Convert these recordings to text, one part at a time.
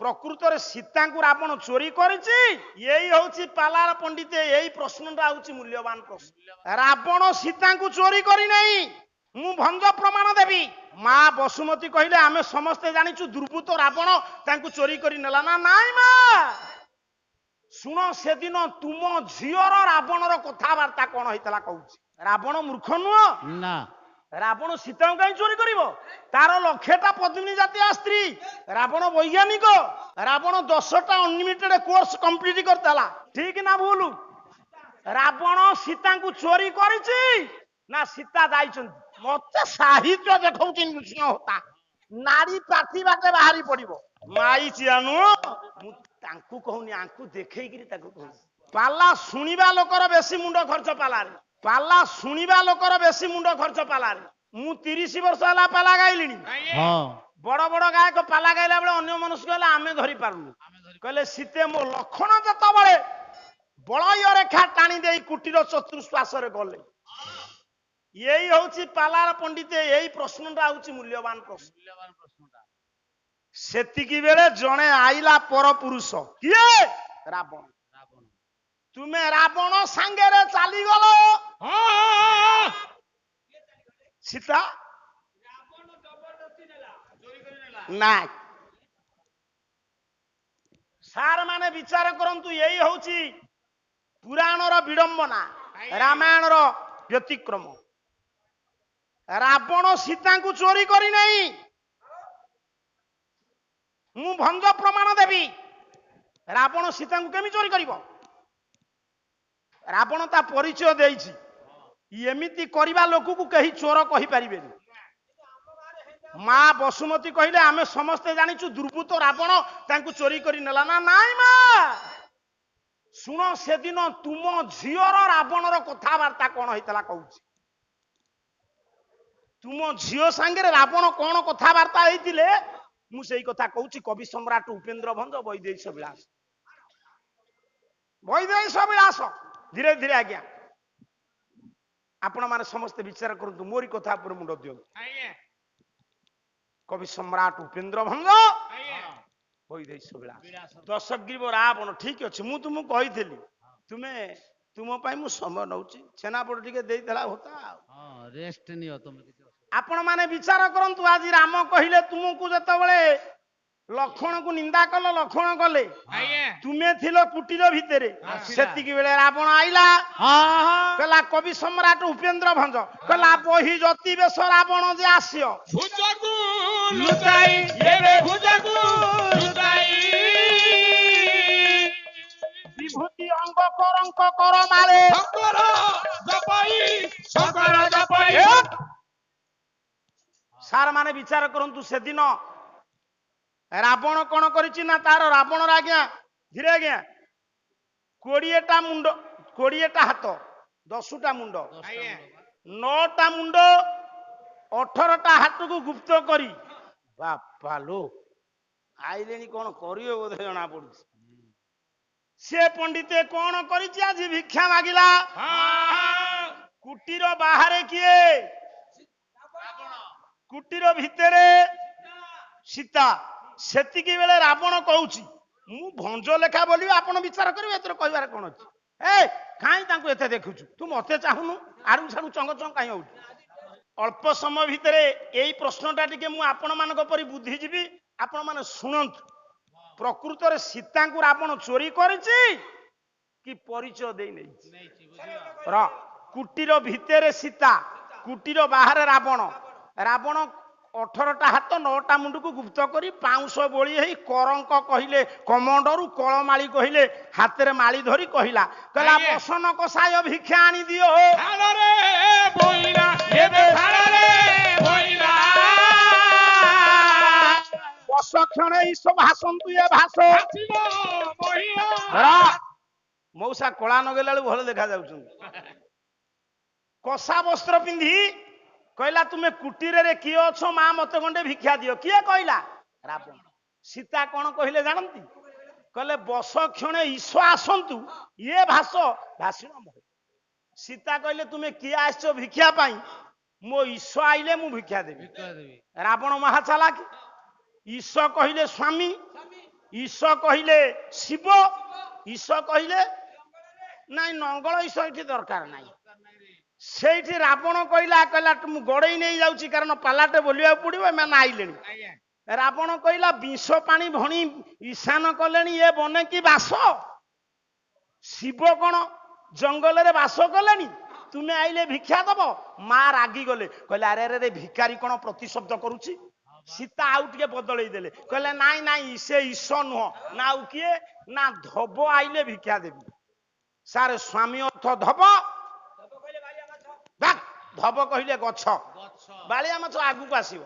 ପ୍ରକୃତରେ ସୀତାଙ୍କୁ ରାବଣ ଚୋରି କରିଛି? ଏଇ ହଉଛି ପାଲାର ପଣ୍ଡିତେ, ଏଇ ପ୍ରଶ୍ନଟା ହଉଛି ମୂଲ୍ୟବାନ ପ୍ରଶ୍ନ। ରାବଣ ସୀତାଙ୍କୁ ଚୋରି କରିନାହିଁ, ମୁଁ ଭଞ୍ଜ ପ୍ରମାଣ ଦେବି। ମା ବସୁମତୀ କହିଲେ ଆମେ ସମସ୍ତେ ଜାଣିଛୁ ଦୁର୍ବୃତ୍ତ ରାବଣ ତାଙ୍କୁ ଚୋରି କରି ନେଲା। ନା ନାଇଁ ମା, ଶୁଣ, ସେଦିନ ତୁମ ଝିଅର ରାବଣର କଥାବାର୍ତ୍ତା କଣ ହେଇଥିଲା କହୁଛି। ରାବଣ ମୂର୍ଖ ନୁହଁ ନା, ରାବଣ ସୀତାଙ୍କୁ କାହିଁ ଚୋରି କରିବ? ତାର ଲକ୍ଷେଟା ପଦ୍ମିନୀ ଜାତୀୟ ସ୍ତ୍ରୀ। ରାବଣ ବୈଜ୍ଞାନିକ, ରାବଣ 10ଟା ଅନଲିମିଟେଡ କୋର୍ସ କମ୍ପ୍ଲିଟ କରିଥିଲା। ଠିକ ନା ଭୁଲ? ରାବଣ ସୀତାଙ୍କୁ ଚୋରି କରିଛି ନା ସୀତା ଯାଇଛନ୍ତି? ମତେ ସାହିତ୍ୟ ଦେଖଉଛି ନୃସିଂହ ହୋତା, ନାରୀ ପାଠି ବାଟେ ବାହାରି ପଡିବ। ମାଇଚିଆ ନୁହଁ, ମୁଁ ତାଙ୍କୁ କହୁନି, ଆଙ୍କୁ ଦେଖେଇକିରି ତାକୁ କହୁଛି। ପାଲା ଶୁଣିବା ଲୋକର ବେଶୀ ମୁଣ୍ଡ ଖର୍ଚ୍ଚ ପାଲାରେ। ପାଲା ଶୁଣିବା ଲୋକର ବେଶୀ ମୁଣ୍ଡ ଖର୍ଚ୍ଚ ପାଲାରେ। ମୁଁ 30 ବର୍ଷ ହେଲା ପାଲା ଗାଇଲିଣି। ବଡ ବଡ ଗାୟକ ପାଲା ଗାଇଲା ବେଳେ ଅନ୍ୟ ମନସ୍କ ହେଲେ ଆମେ ଧରି ପାରୁନୁ। କହିଲେ ସୀତେ ମୋ ଲକ୍ଷଣ ଯେତେବେଳେ ବଳୟ ରେଖା ଟାଣି ଦେଇ କୁଟୀର ଚତୁଃଶ୍ୱାସରେ ଗଲେ। ଏଇ ହଉଛି ପାଲାର ପଣ୍ଡିତେ, ଏଇ ପ୍ରଶ୍ନଟା ହଉଛି ମୂଲ୍ୟବାନ ପ୍ରଶ୍ନ। ସେତିକି ବେଳେ ଜଣେ ଆଇଲା ପର ପୁରୁଷ। କିଏ? ରାବଣ। ତୁମେ ରାବଣ ସାଙ୍ଗରେ ଚାଲିଗଲ। ସୀତା ନାଇଁ। ସାର୍ ମାନେ ବିଚାର କରନ୍ତୁ, ଏଇ ହଉଛି ପୁରାଣର ବିଡମ୍ବନା, ରାମାୟଣର ବ୍ୟତିକ୍ରମ। ରାବଣ ସୀତାଙ୍କୁ ଚୋରି କରିନାହିଁ, ମୁଁ ଭଞ୍ଜ ପ୍ରମାଣ ଦେବି। ରାବଣ ସୀତାଙ୍କୁ କେମିତି ଚୋରି କରିବ? ରାବଣ ତା ପରିଚୟ ଦେଇଛି। ଏମିତି କରିବା ଲୋକକୁ କେହି ଚୋର କହିପାରିବେନି। ମା ବସୁମତୀ କହିଲେ ଆମେ ସମସ୍ତେ ଜାଣିଛୁ ଦୁର୍ବୃତ୍ତ ରାବଣ ତାଙ୍କୁ ଚୋରି କରି ନେଲା। ନା ନାଇଁ ମା, ଶୁଣ, ସେଦିନ ତୁମ ଝିଅର ରାବଣର କଥାବାର୍ତ୍ତା କଣ ହେଇଥିଲା କହୁଛି। ତୁମ ଝିଅ ସାଙ୍ଗରେ ରାବଣ କଣ କଥାବାର୍ତ୍ତା ହେଇଥିଲେ ମୁଁ ସେଇ କଥା କହୁଛି। କବି ସମ୍ରାଟ ଉପେନ୍ଦ୍ର ଭଞ୍ଜ, ବୈଦେହୀଶ ବିଳାସ। ବୈଦେହୀଶ ବିଳାସ ଧୀରେ ଧୀରେ ଆଜ୍ଞା ଆପଣ ମାନେ ସମସ୍ତେ ବିଚାର କରନ୍ତୁ, ମୋରି କଥା ଉପରେ ମୁଣ୍ଡ ଦିଅନ୍ତୁ। କବି ସମ୍ରାଟ ଉପେନ୍ଦ୍ର ଭଞ୍ଜ, ବୈଦେହୀଶ ବିଳାସ। ଦଶଗ୍ରୀବ ରାବଣ। ଠିକ ଅଛି, ମୁଁ ତୁମକୁ କହିଥିଲି ତୁମ ପାଇଁ ମୁଁ ସମୟ ନଉଛି। ଛେନାପୋଡ଼ ଟିକେ ଦେଇଥିଲା ହୋତା ଆଉ। ରେଷ୍ଟ ନିଅ ତମେ। ଆପଣ ମାନେ ବିଚାର କରନ୍ତୁ, ଆଜି ରାମ କହିଲେ ତୁମକୁ ଯେତେବେଳେ ଲକ୍ଷ୍ମଣକୁ ନିନ୍ଦା କଲ, ଲକ୍ଷ୍ମଣ କଲେ, ତୁମେ ଥିଲ କୁଟୀର ଭିତରେ। ସେତିକି ବେଳେ ରାବଣ ଆଇଲା। କହିଲା କବି ସମ୍ରାଟ ଉପେନ୍ଦ୍ର ଭଞ୍ଜ କହିଲା ବହି ଜ୍ୟୋତି ବେଶ ରାବଣ ଯେ ଆସିବ। ବିଭୂତି ଅଙ୍ଗ କରଙ୍କ କର ମାଳେ। ସାର୍ ମାନେ ବିଚାର କରନ୍ତୁ, ସେଦିନ ରାବଣ କଣ କରିଛି ନା ତାର ରାବଣର ଆଜ୍ଞା ଧୀରେ ଆଜ୍ଞା 20ଟା ମୁଣ୍ଡ, 20ଟା ହାତ, 10ଟା ମୁଣ୍ଡ, 9ଟା ମୁଣ୍ଡ, 18ଟା ହାତକୁ ଗୁପ୍ତ କରି ବାପା ଲୋ ଆଇଲେଣି, କଣ କରିବ ବୋଧେ ଜଣା ପଡୁଛି। ସେ ପଣ୍ଡିତେ କଣ କରିଛି, ଆଜି ଭିକ୍ଷା ମାଗିଲା। କୁଟୀର ବାହାରେ କିଏ? କୁଟୀର ଭିତରେ ସୀତା। ସେତିକି ବେଳେ ରାବଣ କହୁଛି, ମୁଁ ଭଞ୍ଜ ଲେଖା ବୋଲିବି, ଆପଣ ବିଚାର କରିବେ, ଏଥିରେ କହିବାର କଣ ଅଛି? କାହିଁ ତାଙ୍କୁ ଏତେ ଦେଖୁଛୁ, ତୁ ମତେ ଚାହୁଁନୁ, ଆଡୁ ସାଡୁ ଚଙ୍ଗ ଚଙ୍ଗ କାହିଁ ହଉଛୁ? ଅଳ୍ପ ସମୟ ଭିତରେ ଏଇ ପ୍ରଶ୍ନଟା ଟିକେ ମୁଁ ଆପଣ ମାନଙ୍କ ପରି ବୁଦ୍ଧିଜୀବୀ, ଆପଣ ମାନେ ଶୁଣନ୍ତୁ। ପ୍ରକୃତରେ ସୀତାଙ୍କୁ ରାବଣ ଚୋରି କରିଛି କି ପରିଚୟ ଦେଇ ନେଇଛି? କୁଟୀର ଭିତରେ ସୀତା, କୁଟୀର ବାହାରେ ରାବଣ। ରାବଣ 18ଟା ହାତ, 9ଟା ମୁଣ୍ଡକୁ ଗୁପ୍ତ କରି ପାଉଁଶ ବୋଳି ହେଇ କରଙ୍କ କହିଲେ କମଣ୍ଡରୁ, କଳମାଳି କହିଲେ ହାତରେ ମାଳି ଧରି କହିଲା ବସନ କଷାୟ ଭିକ୍ଷା ଆଣି ଦିଅ। ବସ କ୍ଷଣେ ଈଶ ଭାସନ୍ତୁ ଏ ଭାସ। ମଉସା କଳା ନଗେଇଲା ବେଳକୁ ଭଲ ଦେଖା ଯାଉଛନ୍ତି। କଷା ବସ୍ତ୍ର ପିନ୍ଧି କହିଲା ତୁମେ କୁଟୀରରେ କିଏ ଅଛ, ମା ମତେ ଗଣ୍ଡେ ଭିକ୍ଷା ଦିଅ। କିଏ କହିଲା? ରାବଣ। ସୀତା କଣ କହିଲେ ଜାଣନ୍ତି? କହିଲେ ବସ କ୍ଷଣେ ଈଶ ଆସନ୍ତୁ ଇଏ ଭାସ ଭାସିଣ ମହେ। ସୀତା କହିଲେ ତୁମେ କିଏ ଆସିଛ ଭିକ୍ଷା ପାଇଁ? ମୋ ଈଶ ଆଇଲେ ମୁଁ ଭିକ୍ଷା ଦେବି। ରାବଣ ମହା ଚାଲାକ। ଈଶ କହିଲେ ସ୍ୱାମୀ, ଈଶ କହିଲେ ଶିବ, ଈଶ କହିଲେ ନାଇଁ ନଙ୍ଗଳ ଈଶ ଏଠି ଦରକାର ନାହିଁ। ସେଇଠି ରାବଣ କହିଲା ମୁଁ ଗଡେଇ ନେଇ ଯାଉଛି, କାରଣ ପାଲାଟେ ବୋଲିବାକୁ ପଡିବ, ଏମାନେ ଆଇଲେଣି। ରାବଣ କହିଲା ବିଷ ପାଣି ଭଣି ଈଶାନ କଲେଣି, ଏ ବନେ କି ବାସ? ଶିବ କଣ ଜଙ୍ଗଲରେ ବାସ କଲେଣି? ତୁମେ ଆଇଲେ ଭିକ୍ଷା ଦବ? ମା ରାଗି ଗଲେ, କହିଲେ ଆରେ ଆରେ ଭିକାରୀ କଣ ପ୍ରତିଶବ୍ଦ କରୁଛି? ସୀତା ଆଉ ଟିକେ ବଦଳେଇ ଦେଲେ, କହିଲେ ନାଇଁ ନାଇଁ ସେ ଈଶ ନୁହଁ, ନା ଆଉ କିଏ ନା ଧବ ଆଇଲେ ଭିକ୍ଷା ଦେବି। ସାର୍ ସ୍ୱାମୀ ଅର୍ଥ ଧବ, ଧବ କହିଲେ ଗଛ, ବାଳିଆ ମାଛ ଆଗକୁ ଆସିବ।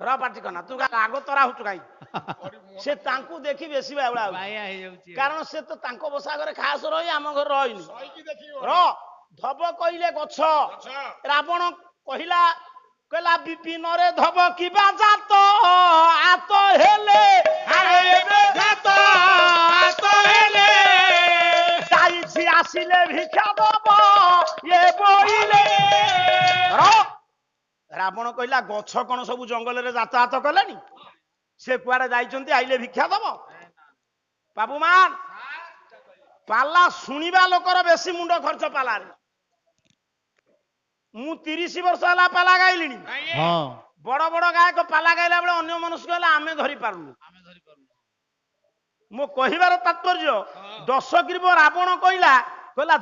ର ପାଟି କନା, ତୁ ଆଗ ତରା ହଉଛୁ କାହିଁ? ସେ ତାଙ୍କୁ ଦେଖି ବେଶୀ ବାଉଳା ହଉଛି, କାରଣ ସେ ତ ତାଙ୍କ ବସା ଘରେ ଖାସ ରହି ଆମ ଘରେ ରହିନି। ର ଧବ କହିଲେ ଗଛ। ରାବଣ କହିଲା ବିପିନରେ ଧବ କିବା ଜାତ, ଆତ ହେଲେ ଯାଇଛି ଆସିଲେ ଭିକ୍ଷା ଦବ ଏ ବୋଇଲେ। ରାବଣ କହିଲା ଗଛ କଣ ସବୁ ଜଙ୍ଗଲରେ ଯାତାୟାତ କଲେଣି? ସେ କୁଆଡେ ଯାଇଛନ୍ତି ଆଇଲେ ଭିକ୍ଷା ଦବ? ବାବୁମାନ, ପାଲା ଶୁଣିବା ଲୋକର ବେଶୀ ମୁଣ୍ଡ ଖର୍ଚ୍ଚ ପାଲାରେ। ମୁଁ 30 ବର୍ଷ ହେଲା ପାଲା ଗାଇଲିଣି। ବଡ ବଡ ଗାୟକ ପାଲା ଗାଇଲା ବେଳେ ଅନ୍ୟ ମନସ୍କ ହେଲେ ଆମେ ଧରି ପାରୁନୁ। ମୋ କହିବାର ତାତ୍ପର୍ଯ୍ୟ, ଦଶଗ୍ରୀବ ରାବଣ କହିଲା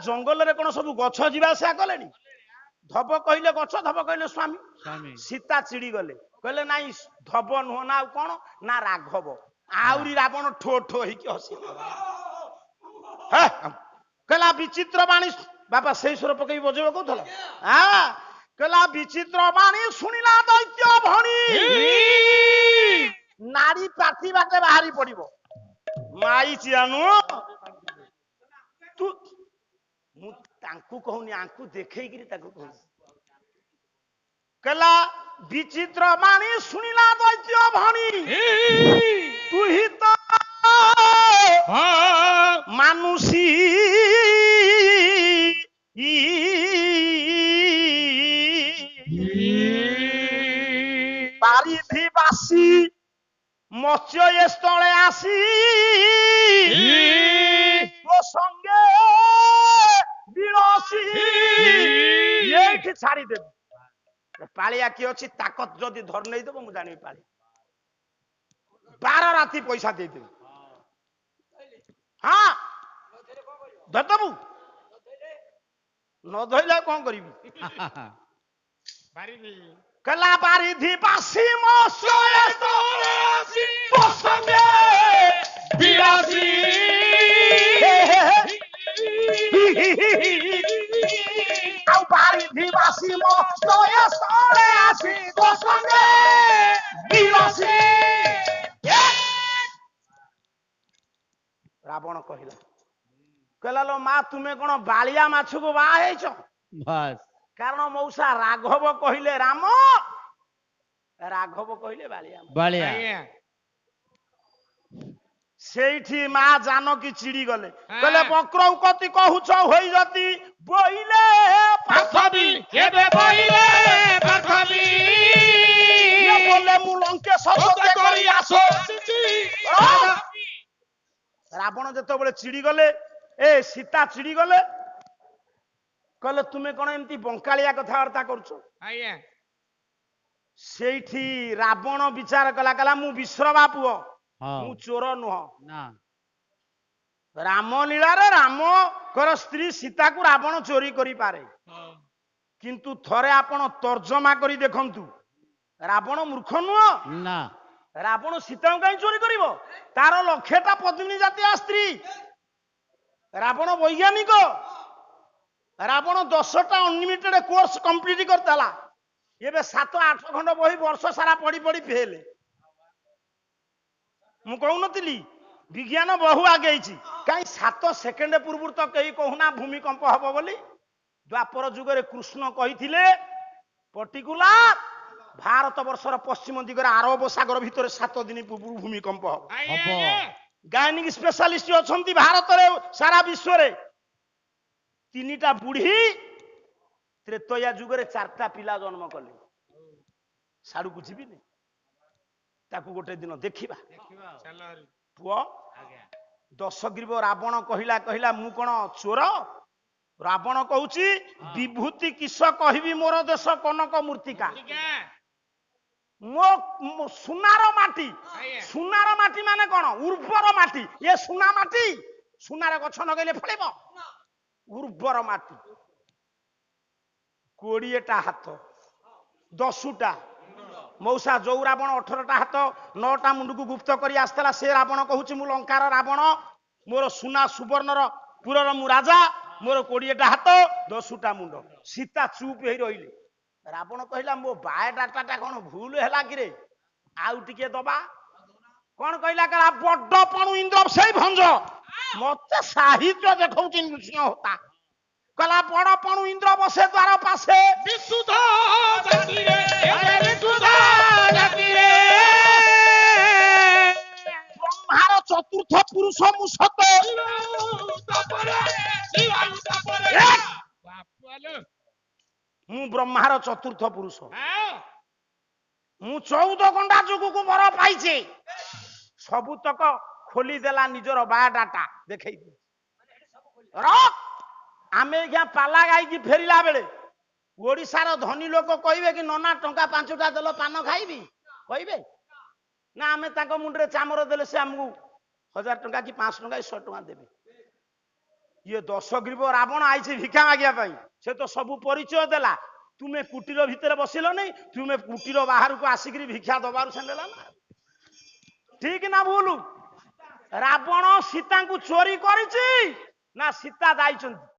ଜଙ୍ଗଲରେ କଣ ସବୁ ଗଛ ଯିବା ଆସିବା କଲେଣି? ଧବ କହିଲେ ଗଛ, ଧବ କହିଲେ ସ୍ୱାମୀ। ସୀତା ଚିଡି ଗଲେ, କହିଲେ ନାଇଁ ଧବ ନୁହଁ, ନା ଆଉ କଣ ନା ରାଘବ। ଆହୁରି ରାବଣ ଠୋ ଠୋ ହେଇକି ହସିଲା। କହିଲା ବିଚିତ୍ର ବାଣୀ, ବାପା ସେଇ ସ୍ୱର ପକେଇ ବଜେଇବ କହୁଥିଲା। କହିଲା ବିଚିତ୍ର ବାଣୀ ଶୁଣିଲା ଦୈତ୍ୟ ଭଣୀ, ନାରୀ ପାଠି ବାଟେ ବାହାରି ପଡିବ। ମାଇଛି ଆନୁ ତୁ, ମୁଁ ତାଙ୍କୁ କହୁନି, ଆଙ୍କୁ ଦେଖେଇକିରି ତାକୁ କହୁଛି। କହିଲା ବିଚିତ୍ର ବାଣୀ ଶୁଣିଲା ଦୈତ୍ୟ ଭଣୀ, ତୁ ହି ତ ମାନୁଷୀ ବାରିଧିବାସୀ ମତ୍ସ୍ୟ ଏ ସ୍ଥଳେ ଆସି ତୋ ସଙ୍ଗେ ବିଳସୀ ଏଇଠି ଛାଡିଦେବି। ପାଳିଆ କିଏ ଅଛି ତାକତ ଯଦି ଧରି ନେଇଦେବ ମୁଁ ଜାଣିବି ପାଳିଆ। 12 ରାତି ପଇସା ଦେଇଦେବି। ହଁ ଧରିଦବୁ, ନ ଧଇଲେ କଣ କରିବି? କହିଲା ବାରିଧି ବାସି ଆଉ ବାରିଧି ବାସି ଆସି ରାବଣ କହିଲା लो ମା ତୁମେ କଣ ବାଳିଆ ମାଛକୁ ବାହା ହେଇଛ? କାରଣ ମଉସା ରାଘବ କହିଲେ ରାମ, ରାଘବ କହିଲେ ବାଳିଆ। ସେଇଠି ମା ଜାନକୀ ଚିଡି ଗଲେ, କହିଲେ ବକ୍ରୌକତି କହୁଛ ହୋଇ ଯଦି ବୋଇଲେ ବୋଲେ ମୁଁ ଲଙ୍କେଶ୍ୱର କରି ଆସ। ରାବଣ ଯେତେବେଳେ ଚିଡି ଗଲେ, ସୀତା ଚିଡି ଗଲେ, କହିଲେ ତୁମେ କଣ ଏମିତି ବଙ୍କାଳିଆ କଥାବାର୍ତ୍ତା କରୁଛ? ସେଇଠି ରାବଣ ବିଚାର କଲା, ମୁଁ ବିଶ୍ରବା ପୁଅ, ମୁଁ ଚୋର ନୁହଁ। ରାମ ଲୀଳାରେ ରାମଙ୍କର ସ୍ତ୍ରୀ ସୀତାକୁ ରାବଣ ଚୋରି କରିପାରେ, କିନ୍ତୁ ଥରେ ଆପଣ ତର୍ଜମା କରି ଦେଖନ୍ତୁ, ରାବଣ ମୂର୍ଖ ନୁହଁ। ରାବଣ ସୀତାଙ୍କୁ କାହିଁ ଚୋରି କରିବ? ତାର 100ଟା ପଦ୍ମିନୀ ଜାତୀୟ ସ୍ତ୍ରୀ। ରାବଣ ବୈଜ୍ଞାନିକ। ରାବଣ 10ଟା ଅନଲିମିଟେଡ କୋର୍ସ କମ୍ପ୍ଲିଟ କରିଥିଲା। ଏବେ 7-8 ଖଣ୍ଡ ବହି ବର୍ଷ ସାରା ପଢି ପଢି ଫେଲ। ମୁଁ କହୁନଥିଲି ବିଜ୍ଞାନ ବହୁ ଆଗେଇଛି, କାହିଁ 7 ସେକେଣ୍ଡ ପୂର୍ବରୁ ତ କେହି କହୁନା ଭୂମିକମ୍ପ ହବ ବୋଲି। ଦ୍ୱାପର ଯୁଗରେ କୃଷ୍ଣ କହିଥିଲେ ପର୍ଟିକୁଲାର ଭାରତ ବର୍ଷର ପଶ୍ଚିମ ଦିଗରେ ଆରବ ସାଗର ଭିତରେ 7 ଦିନ ପୂର୍ବରୁ ଭୂମିକମ୍ପ ହବ। ଗାଇନିକ ସ୍ପେଶାଲିଷ୍ଟ ଅଛନ୍ତି ଭାରତରେ, ସାରା ବିଶ୍ୱରେ। 3ଟା ବୁଢୀ ତ୍ରେତୟା ଯୁଗରେ 4ଟା ପିଲା ଜନ୍ମ କଲେ। ସାଡକୁ ଯିବିନି। ताकू गोटे दिन देखिबा चलो पुओ आज्ञा दशग्रीव रावण कहिला कहिला मु कोन चोर रावण कहूची विभूति किस कहबी मोर देश कनक मूर्तिका ठीक है मो सुनार माटी आज्ञा सुनार माटी माने कोन उर्वर माटी ये सुना माटी सुनार गछ लगेले फळिबो उर्वर माटी 20टा हाथ 10टा मौसा जो रावण 18टा हाथ 9टा मुंडू गुप्त करी आस्तला से रावण कहूची मु लंकार रावण मोर सुना सुवर्णर पुरर मु राजा मोर 20टा हाथ 10टा मुंड सीता चुप हे रहिले रावण कहला मो बायोडाटा कोन भूल हैला कि रे आउ टिके दबा कोन कहला कला बड्ड पणु इंद्र सेई भंज मते साहित्य देखौची नृसिंह होता कला बड़ पणु इंद्र बसे द्वार पासे विशुद्ध जाति रे अरे विशुद्ध जाति रे ब्रह्मार चतुर्थ पुरुष मुसत तपरे शिवायु तपरे बापालो मु ब्रह्मार चतुर्थ पुरुष हां मु 14 घंटा जुगु को बर पाइछे सबुतक खोली देला निजर बायोडाटा देखै रख आमे क्या पाला गाई की फेरिला बेले ओडिशार धनी लोक कहबे कि नना टंका 5टा देलो पान खाइबी कहबे ना आमे ताको मुंडरे चामर देले से हमकु 1000 टंका कि 500 टंका 100 टंका देबे ये दशग्रीव रावण आइছে भिक्षा मागिया पाई से तो सब परिचय देला तुमे कुटीर भितर बसिलो नहीं तुमे कुटीर बाहर को आसिकरी भिक्षा दबारु से देला ना ठीक ना भूलु रावण सीता को चोरी करिछि ना सीता दाइछन्ति